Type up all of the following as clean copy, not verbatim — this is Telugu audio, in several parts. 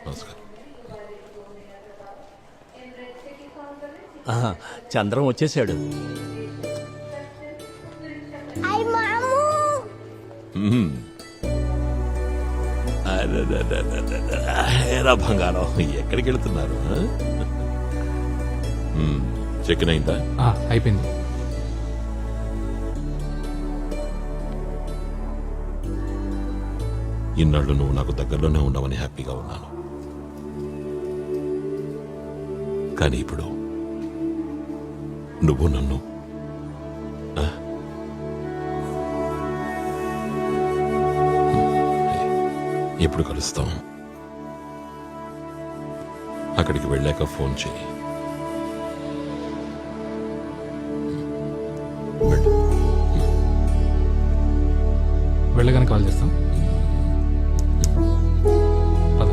నమస్కారం. చంద్రం వచ్చేసాడు. ఏరా బంగారం, ఎక్కడికి వెళ్తున్నారు? చెక్ అయిందా? అయిపోయింది. ఇన్నాళ్ళు నువ్వు నాకు దగ్గరలోనే ఉన్నావని హ్యాపీగా ఉన్నాను. కానీ ఇప్పుడు నువ్వు నన్ను ఎప్పుడు కలుస్తాం? అక్కడికి వెళ్ళాక ఫోన్ చేయి. వెళ్ళగానే కాల్ చేస్తాం. పద.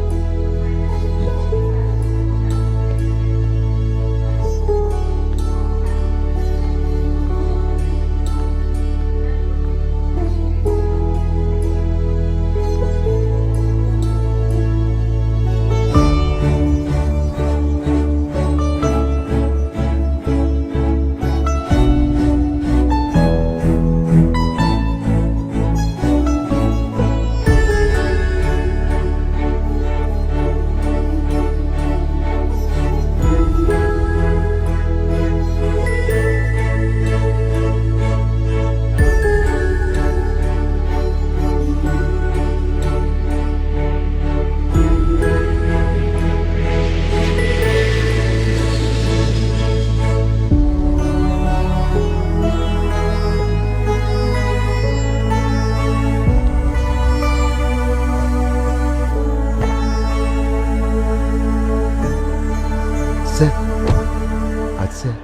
సార్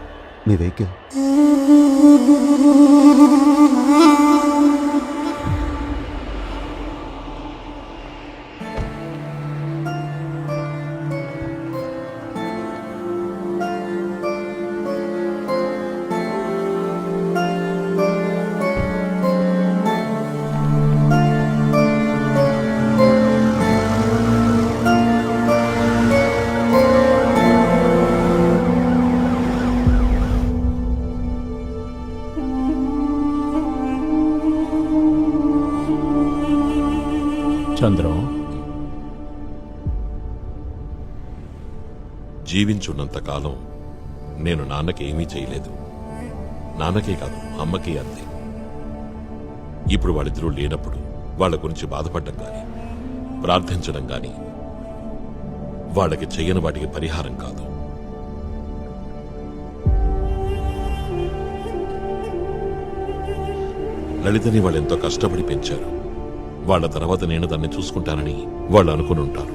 మీ వెహికల్. చంద్రం, జీవించున్నంతకాలం నేను నాన్నకి ఏమీ చేయలేదు. నాన్నకే కాదు, అమ్మకి అంతే. ఇప్పుడు వాళ్ళిద్దరూ లేనప్పుడు వాళ్ళ గురించి బాధపడడం గాని ప్రార్థించడం గాని వాళ్ళకి చెయ్యని వాటికి పరిహారం కాదు. లలితని వాళ్ళెంతో కష్టపడి పెంచారు. వాళ్ళ తర్వాత నేను దాన్ని చూసుకుంటానని వాళ్ళు అనుకుని ఉంటారు.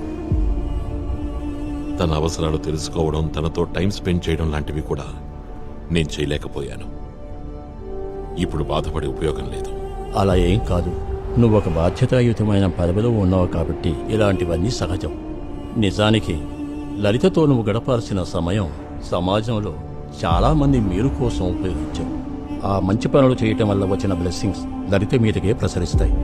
తన అవసరాలు తెలుసుకోవడం, తనతో టైం స్పెండ్ చేయడం లాంటివి కూడా నేను చేయలేకపోయాను. ఇప్పుడు బాధపడే ఉపయోగం లేదు. అలా ఏం కాదు. నువ్వు ఒక బాధ్యతాయుతమైన పదవిలో ఉన్నావు కాబట్టి ఇలాంటివన్నీ సహజం. నిజానికి లలితతో నువ్వు గడపాల్సిన సమయం సమాజంలో చాలామంది మేలు కోసం ఉపయోగించావు. ఆ మంచి పనులు చేయటం వల్ల వచ్చిన బ్లెస్సింగ్స్ లలిత మీదకే ప్రసరిస్తాయి.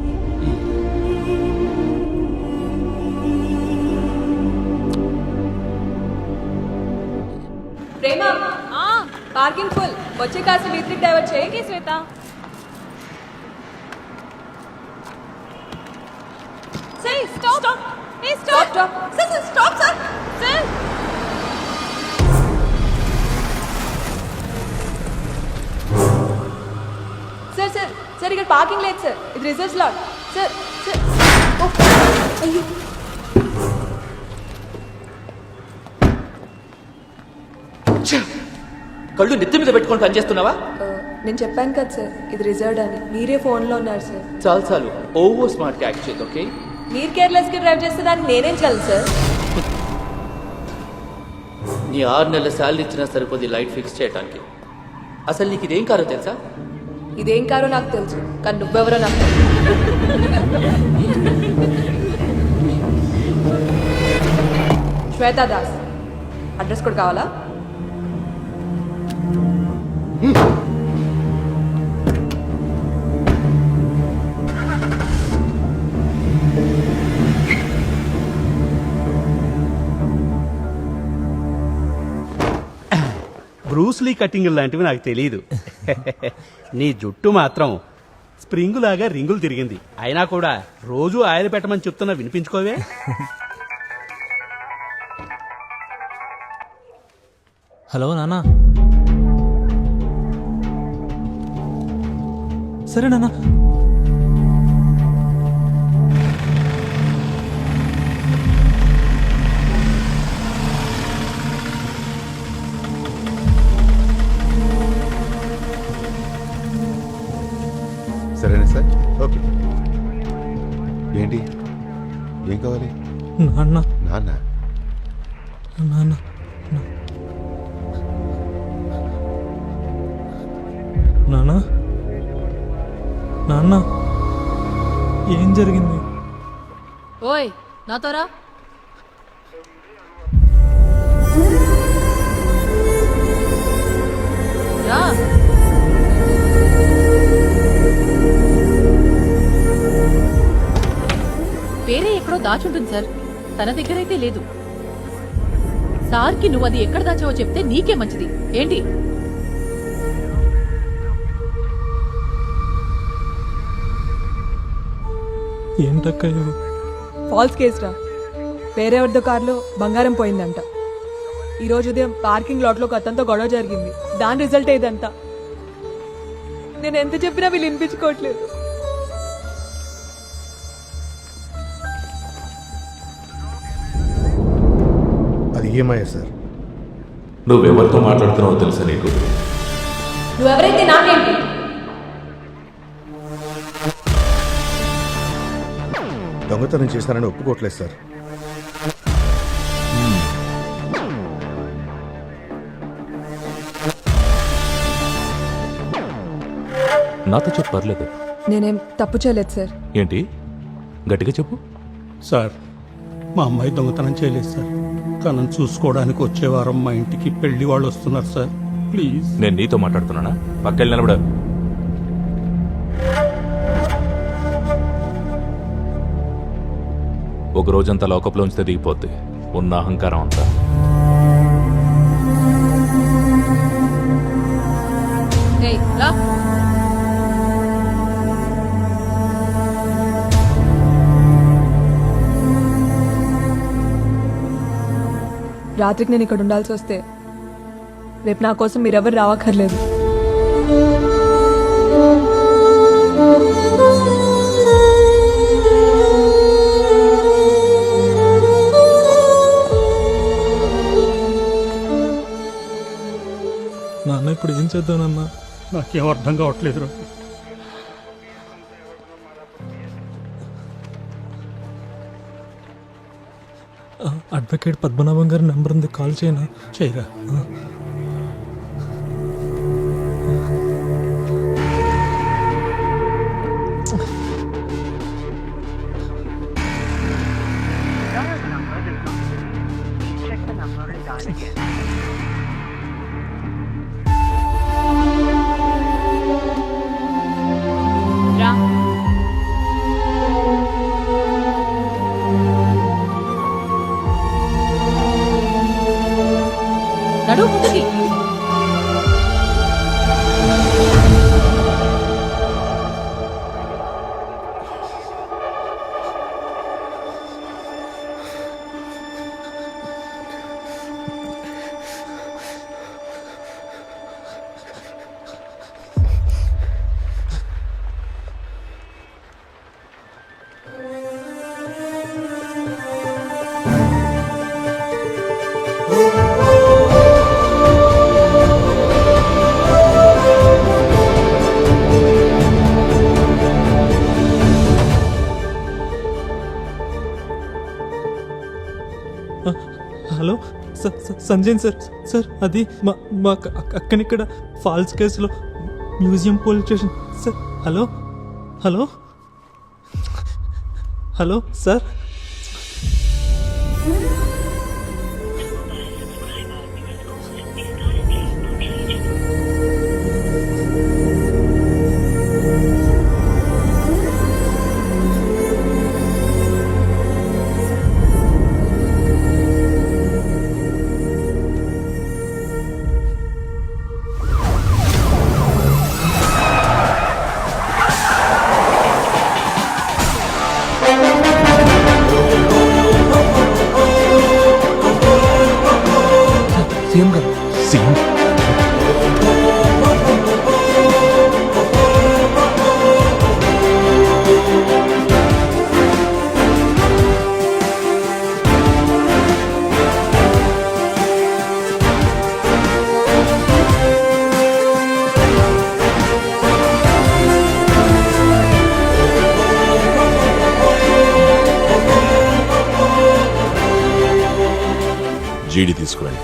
पार्किंग फुल, बच्चे कार से भीतरी डाइवर्ट चाहिए श्वेता? सर स्टॉप स्टॉप, ए stop stop, sir stop sir sir sir sir ఇక్కడ పార్కింగ్ లేదు సార్. ఇది రిజర్వ్స్ లాట్ సార్. సార్ అయ్యో, కళ్ళు నెత్తి మీద పెట్టుకొని పనిచేస్తున్నావా? నేను చెప్పాను కదా సార్, ఇది రిజర్వ్డ్ అని. మీరే ఫోన్లో ఉన్నారు సార్. చాలు చాలు, ఓవర్ స్మార్ట్గా యాక్ట్ చేయదు. ఓకే, మీరు కేర్లెస్గా డ్రైవ్ చేస్తే దానికి నేనేం చాలు సార్? నీ 6 నెలల శాలరీ ఇచ్చినా సరిపోద్ది లైట్ ఫిక్స్ చేయడానికి. అసలు నీకు ఇదేం కారో తెలుసా? ఇదేం కారో నాకు తెలుసు, కానీ నువ్వెవరో నాకు తెలుసు. శ్వేతా దాస్. అడ్రస్ కూడా కావాలా? బ్రూస్లీ కటింగ్ లాంటివి నాకు తెలియదు. నీ జుట్టు మాత్రం స్ప్రింగ్ లాగా రింగులు తిరిగింది. అయినా కూడా రోజు ఆయిల్ పెట్టమని చెప్తున్నా వినిపించుకోవే. హలో నాన్న. సరే నాన్న. సరేనా సార్? ఓకే. ఏంటి, ఏం కావాలి? నాన్న నాన్న? నాన్న నాన్న నాన్న ఏం జరిగింది? ఓయ్ నాతో రా. రా. వేరే ఎక్కడో దాచుంటుంది సార్, తన దగ్గరైతే లేదు. సార్కి నువ్వు అది ఎక్కడ దాచావో చెప్తే నీకే మంచిది. ఏంటి? ఏంటక్క ఇది? ఫాల్స్ కేసు రా. వేరెవరిదో కారులో బంగారం పోయిందంట. ఈరోజు ఉదయం పార్కింగ్ లాట్లో ఒక అతనితో గొడవ జరిగింది. దాని రిజల్ట్ ఇదంతా. నేను ఎంత చెప్పినా వీళ్ళు వినిపించుకోవట్లేదు. అది ఈఎంఐ సార్. నువ్వెవరితో మాట్లాడుతున్నావో తెలుసా నీకు? నువ్వెవరైతే నాకేంటి? దొంగతనం చేశారని ఒప్పుకోవట్లేదు సార్. నాతో చెప్పు, పర్లేదు. నేనేం తప్పు చేయలేదు సార్. ఏంటి, గట్టిగా చెప్పు. సార్, మా అమ్మాయి దొంగతనం చేయలేదు సార్. తనను చూసుకోవడానికి వచ్చే వారం మా ఇంటికి పెళ్లి వాళ్ళు వస్తున్నారు సార్. ప్లీజ్. నేను నీతో మాట్లాడుతున్నానా? పక్కెళ్ళి నిలబడ. ఒక రోజంతా లోకప్లో ఉంచితే దిగిపోద్ది ఉన్న అహంకారం అంతా. ఏయ్, రా. రాత్రికి నేను ఇక్కడ ఉండాల్సి వస్తే రేపు నా కోసం మీరెవరు రావక్కర్లేదు. నాన్న ఇప్పుడు ఏం చేద్దానన్నా? నాకేం అర్థం కావట్లేదు రా. అడ్వకేట్ పద్మనాభం గారి నెంబర్ ఉంది, కాల్ చేయనా? చేయరా. రా. నడు ముందుకి. Hello Sanjay sir. సార్, అది మా మా అక్కనిక్కడ ఫాల్స్ కేసులో museum police station sir. Hello hello hello sir. CM గారు సీఎం జీడి తీసుకురండి.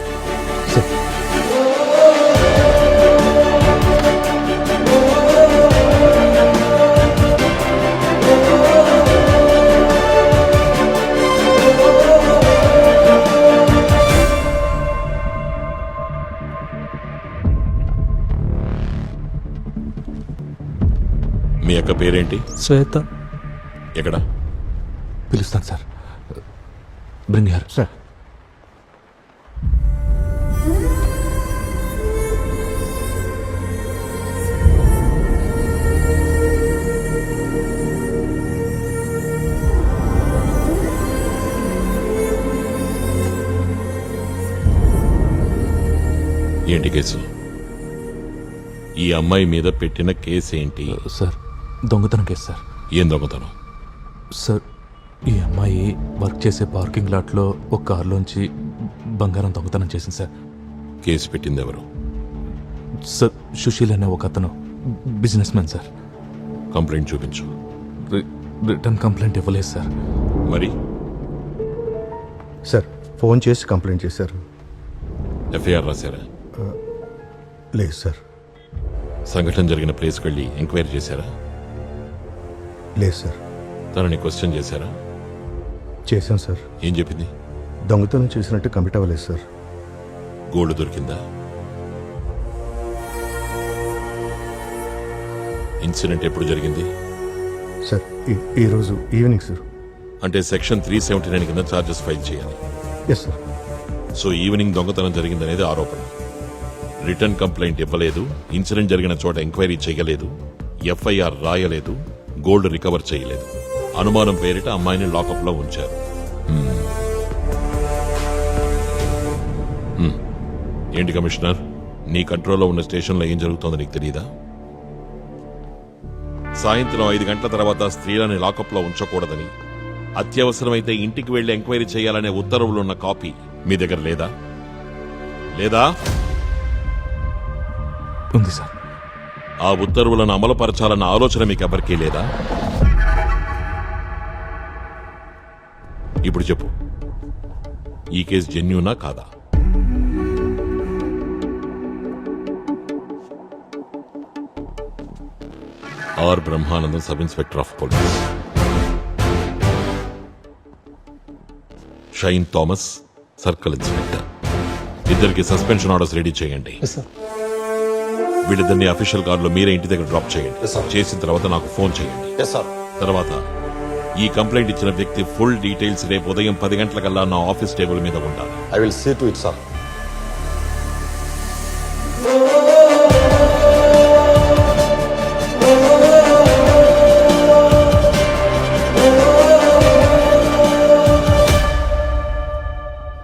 మీ అక్క పేరేంటి? శ్వేత. ఎక్కడ? పిలుస్తాను సార్. Bring her. సార్ ఏంటి కేసు? ఈ అమ్మాయి మీద పెట్టిన కేసు ఏంటి? సార్ దొంగతనం కేసు సార్. ఏం దొంగతనం? సార్ ఈ అమ్మాయి వర్క్ చేసే పార్కింగ్ లాట్లో ఒక కారులోంచి బంగారం దొంగతనం చేసింది సార్. కేసు పెట్టింది ఎవరు? సార్ సుశీల్ అనే ఒక అతను బిజినెస్ మ్యాన్ సార్. కంప్లైంట్ చూపించు. రిటర్న్ కంప్లైంట్ ఇవ్వలేదు సార్. మరి సార్ ఫోన్ చేసి కంప్లైంట్ చేశారు. ఎఫ్ఐఆర్ రాశారా? లేదు సార్. సంఘటన జరిగిన ప్లేస్కి వెళ్ళి ఎంక్వైరీ చేశారా? లేదు సార్. తనని క్వశ్చన్ చేశారా? చేశాం సార్. ఏం చెప్పింది? దొంగతనం చేసినట్టు కమిట్ అవ్వలేదు సార్. గోల్డ్ దొరికిందా? ఇన్సిడెంట్ ఎప్పుడు జరిగింది? సార్ ఈరోజు ఈవినింగ్ సార్. అంటే సెక్షన్ 379 కింద ఛార్జెస్ ఫైల్ చేయాలి. Yes sir. సో ఈవినింగ్ దొంగతనం జరిగిందనేది ఆరోపణ. రిటర్న్ కంప్లైంట్ ఇవ్వలేదు, ఇన్సిడెంట్ జరిగిన చోట ఎంక్వైరీ చేయలేదు, ఎఫ్ఐఆర్ రాయలేదు, గోల్డ్ రికవర్ చేయలేదు. అనుమానం పేరిట అమ్మాయిని లాకప్లో ఉంచారు. ఏంటి కమిషనర్, నీ కంట్రోల్లో ఉన్న స్టేషన్లో ఏం జరుగుతోందో నీకు తెలియదా? సాయంత్రం 5 గంటల తర్వాత స్త్రీలని లాకప్లో ఉంచకూడదని, అత్యవసరమైతే ఇంటికి వెళ్లి ఎంక్వైరీ చేయాలనే ఉత్తర్వులున్న కాపీ మీ దగ్గర లేదా? లేదా? ఉంది సార్. ఆ ఉత్తర్వులను అమలుపరచాలన్న ఆలోచన మీకు ఎవరికీ లేదా? ఇప్పుడు చెప్పు, ఈ కేసు జెన్యూనా కాదా? R Brahmanandam, sub inspector of police. Shine Thomas, circle inspector. ఇద్దరికి సస్పెన్షన్ ఆర్డర్స్ రెడీ చేయండి. వీళ్ళిద్దరిని అఫీషియల్ కారులో మీరే ఇంటి దగ్గర డ్రాప్ చేయండి. చేసిన తర్వాత నాకు ఫోన్ చేయండి. తర్వాత ఈ కంప్లైంట్ ఇచ్చిన వ్యక్తి ఫుల్ డీటెయిల్స్ రేపు ఉదయం 10 గంటలకల్లా నా ఆఫీస్ టేబుల్ మీద ఉండాలి. I will see to it, sir.